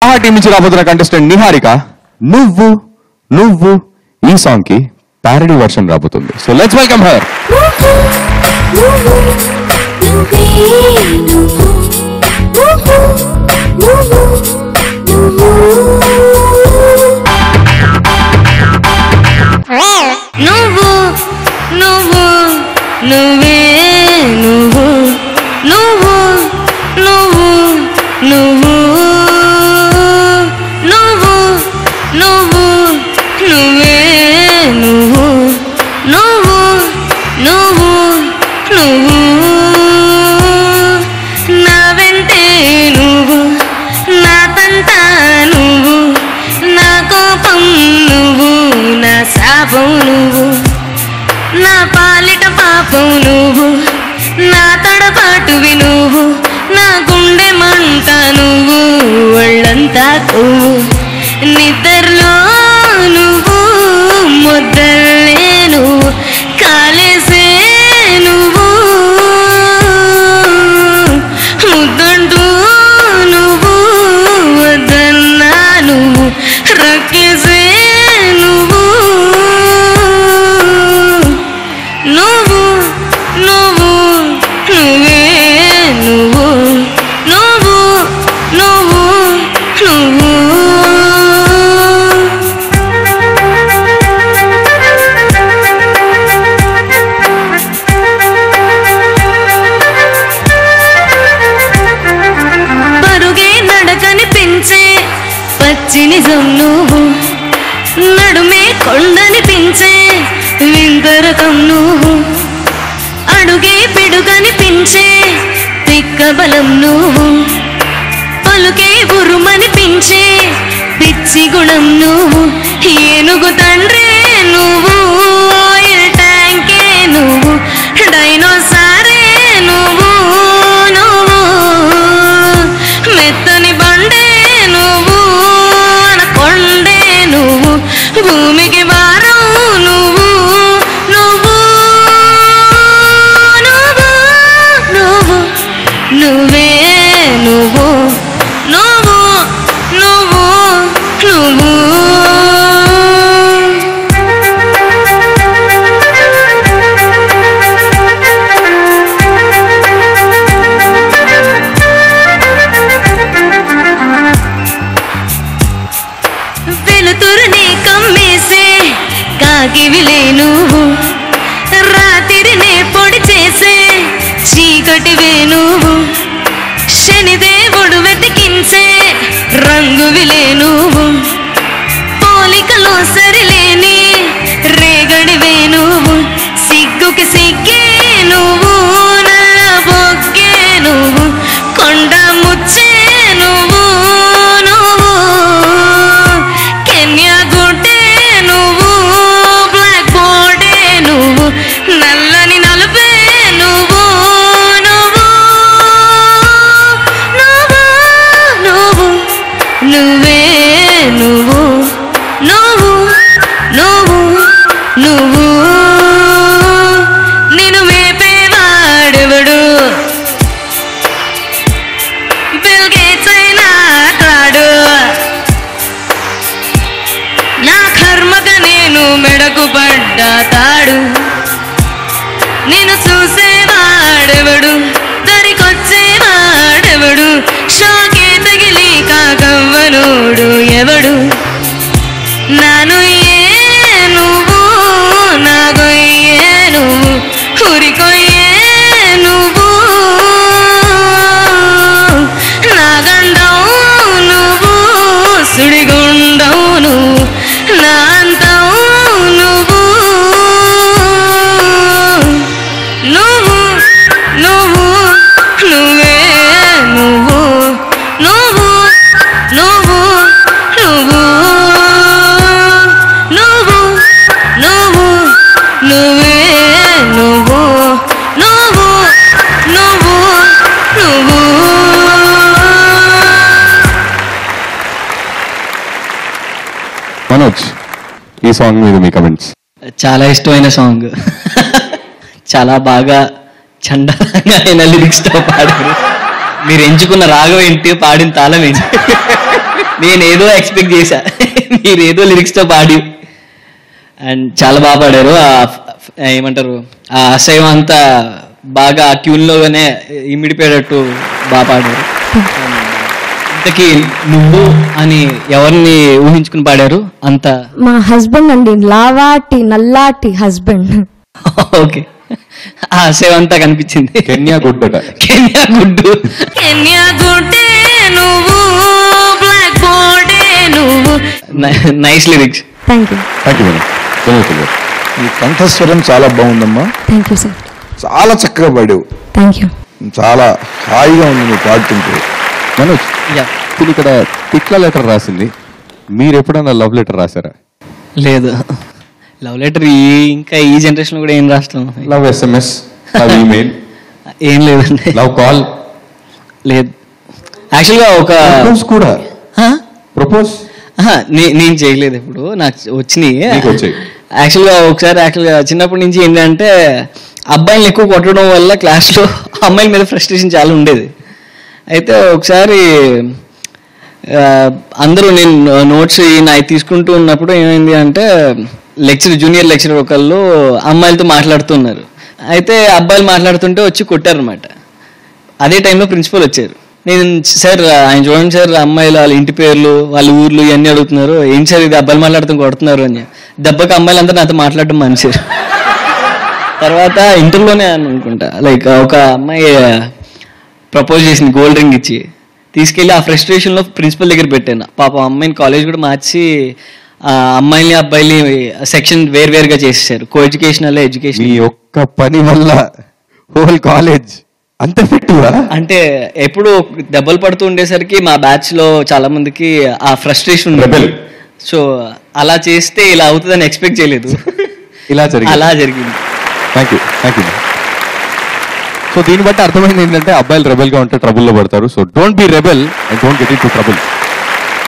ఆహా టీం నుంచి రాబోతున్న కంటెస్టెంట్ నిహారిక నువ్వు నువ్వు ఈ సాంగ్ కి ప్యారడీ వర్షన్ రాబోతుంది. So let's welcome her. నువ్వు నువ్వు నువ్వే నువ్వు నువ్వు నువ్వు నువ్వు నువ్వు నువ్వు నువ్వే నువ్వు నువ్వు నువ్వు నువ్వు నా వెంటే నువ్వు నా తంట నువ్వు నా కోపం నువ్వు నా శాపం నువ్వు నా పాలిట పాపం నువ్వు నా తడపాటువి నువ్వు నా గుండె మంట నువ్వు ఒళ్ళంతా కొవ్వు నిద్రలో నువ్వు ముద్దలే నువ్వు కాలేసే నువ్వు ముద్దంటూ నువ్వు వద్దన్నా నువ్వు రక్కేసే నువ్వు నువ్వు నువ్వు నువ్వే నువ్వు నువ్వు నువ్వు నువ్వు పరుగే నడకనిపించే పచ్చి నిజం నువ్వు నడుమే కొండనిపించే వింతరకం నువ్వు అడుగే పిడుగనిపించే పిక్కబలం నువ్వు పలుకే ఉరుమనిపించే పిచ్చి గుణం నువ్వు ఏనుగు తండ్రే నువ్వు ఆయిల్ ట్యాంకే నువ్వు డైనోసారే నువ్వు నువ్వు మెత్తని బండే నువ్వు అనకొండే నువ్వు భూమికి భారం నువ్వు నువ్వు నువ్వు నువ్వు నువ్వే నువ్వు నువ్వు నువ్వు నువ్వు వెలుతురుని కమ్మేసే కాకివిలే నువ్వు రాత్రినే పొడి చేసే చీకటివే నువ్వు శనిదేవుడు వెతికించే రంగువిలే నువ్వు పోలికలో సరిలేని రేగడివే నువ్వు సిగ్గుకి సిగ్గే నువ్వు నల్ల బొగ్గే నువ్వు కొండ ముచ్చే నువ్వు నువ్వు కెన్యా గుడ్డే నువ్వు బ్లాక్ బోర్డే నువ్వు నల్లని నలుపే నువ్వు నువ్వు నువ్వు నువ్వు నువ్వే నువ్వు నువ్వు నువ్వు నువ్వు నిన్ను మేపేవాడెవడు బిల్ గేట్స్ అయినా కాడు నా కర్మక నేను మెడకు పడ్డా తాడు నేను చూసేవాడెవడు దరికొచ్చేవాడెవడు షాకే తగిలి కాకవ్వనోడు ఎవడు నాను ఏ నువ్వు నా గొయ్యే నువ్వు ఉరికొయ్యే నువ్వు నా గండం నువ్వు సుడిగుండం నువ్వు నా అంతం నువ్వు నువ్వు నువ్వు నువ్వే నువ్వు నువ్వు నువ్వు నువ్వు నువ్వు నువ్వు నువ్వే నువ్వు నువ్వు నువ్వు నువ్వు మనోజ్ ఈ సాంగ్ మీద మీ కమెంట్స్. చాలా ఇష్టమైన సాంగ్, చాలా బాగా చండాలంగా అయిన లిరిక్స్తో పాడారు. మీరు ఎంచుకున్న రాగం ఏంటి, పాడిన తాళం ఏంటి? నేనేదో ఎక్స్పెక్ట్ చేశా, మీరేదో లిరిక్స్తో పాడి. అండ్ చాలా బాగా పాడారు. ఏమంటారు, ఆ ఆశయం అంతా బాగా ఆ ట్యూన్లోనే ఇమిడిపోయేటట్టు బాగా పాడారు. ఇంతకీ నువ్వు అని ఎవరిని ఊహించుకుని పాడారు? అంత మా హస్బెండ్ అండి, లావాటి నల్లాటి హస్బెండ్. ఓకే, ఆ ఆశయం అంతా కనిపించింది. కెన్యా గుడ్డట. కెన్యా గుడ్డు. కెన్యా గుడ్డే నువ్వు, బ్లాక్ బోర్డే నువ్వు. Nice lyrics. Thank you. Thank you madam. ఈ కంఠస్వరం చాలా బాగుందమ్మా, థ్యాంక్ యూ సార్. చాలా చక్కగా పాడావు, థ్యాంక్ యూ. చాలా హాయిగా ఉంది నువ్వు పాడుతుంటే. మనోజ్, Yeah. ఇప్పుడు ఇక్కడ తిట్ల లెటర్ రాసింది, మీరు ఎప్పుడైనా లవ్ లెటర్ రాశారా? లేదు, లవ్ లెటర్ ఇంకా ఈ జనరేషన్ కూడా ఏం రాస్తాం? లవ్ SMS, లవ్ ఈమెయిల్, ఏం లేదండి. లవ్ కాల్ లేదు. యాక్చువల్గా ఒక ప్రపోజ్ కూడా. ప్రపోజ్ నేను చేయలేదు, ఇప్పుడు నాకు వచ్చినాయి. నీకు వచ్చాయి. యాక్చువల్గా చిన్నప్పటి నుంచి ఏంటంటే అబ్బాయిని ఎక్కువ కొట్టడం వల్ల క్లాస్లో అమ్మాయిల మీద ఫ్రస్ట్రేషన్ చాలా ఉండేది. అయితే ఒకసారి అందరూ నేను నోట్స్ నాయి తీసుకుంటూ ఉన్నప్పుడు ఏమైంది అంటే జూనియర్ లెక్చరర్ ఒకళ్ళు అమ్మాయిలతో మాట్లాడుతున్నారు. అయితే అబ్బాయిలు మాట్లాడుతుంటే వచ్చి కొట్టారనమాట. అదే టైంలో ప్రిన్సిపల్ వచ్చారు. నేను సార్ ఆయన చూడండి సార్, అమ్మాయిలు వాళ్ళ ఇంటి పేర్లు వాళ్ళ ఊర్లు ఇవన్నీ అడుగుతున్నారు, ఏం సార్ ఇది అబ్బాయిలు మాట్లాడుతూ కొడుతున్నారు అని. దెబ్బకి అమ్మాయిలు అంతా నాతో మాట్లాడటం మనిషారు. తర్వాత ఇంటర్లోనే అనుకుంటా, లైక్ ఒక అమ్మాయి ప్రపోజ్ చేసింది గోల్డ్ రింగ్ ఇచ్చి. తీసుకెళ్ళి ఆ ఫ్రస్ట్రేషన్లో ప్రిన్సిపల్ దగ్గర పెట్టాను. పాపం అమ్మాయిని కాలేజ్ కూడా మార్చి అమ్మాయిని అబ్బాయిని సెక్షన్ వేరువేరుగా చేసేసారు. కో ఎడ్యుకేషనల్ ఎడ్యుకేషన్. మీ ఒక్క పని వల్ల హోల్ కాలేజ్ అంత ఎఫెక్టివా? అంటే ఎప్పుడు దెబ్బలు పడుతూ ఉండేసరికి మా బ్యాచ్ లో చాలా మందికి ఆ ఫ్రస్ట్రేషన్. సో అలా చేస్తే ఇలా అవుతుందని ఎక్స్పెక్ట్ చేయలేదు. అలా జరిగింది. Thank you. సో దీన్ని బట్టి అర్థమైంది ఏంటంటే అబ్బాయిలు రెబెల్ గా ఉంటే ట్రబుల్లో పడతారు. So don't be rebel and don't get in to trouble.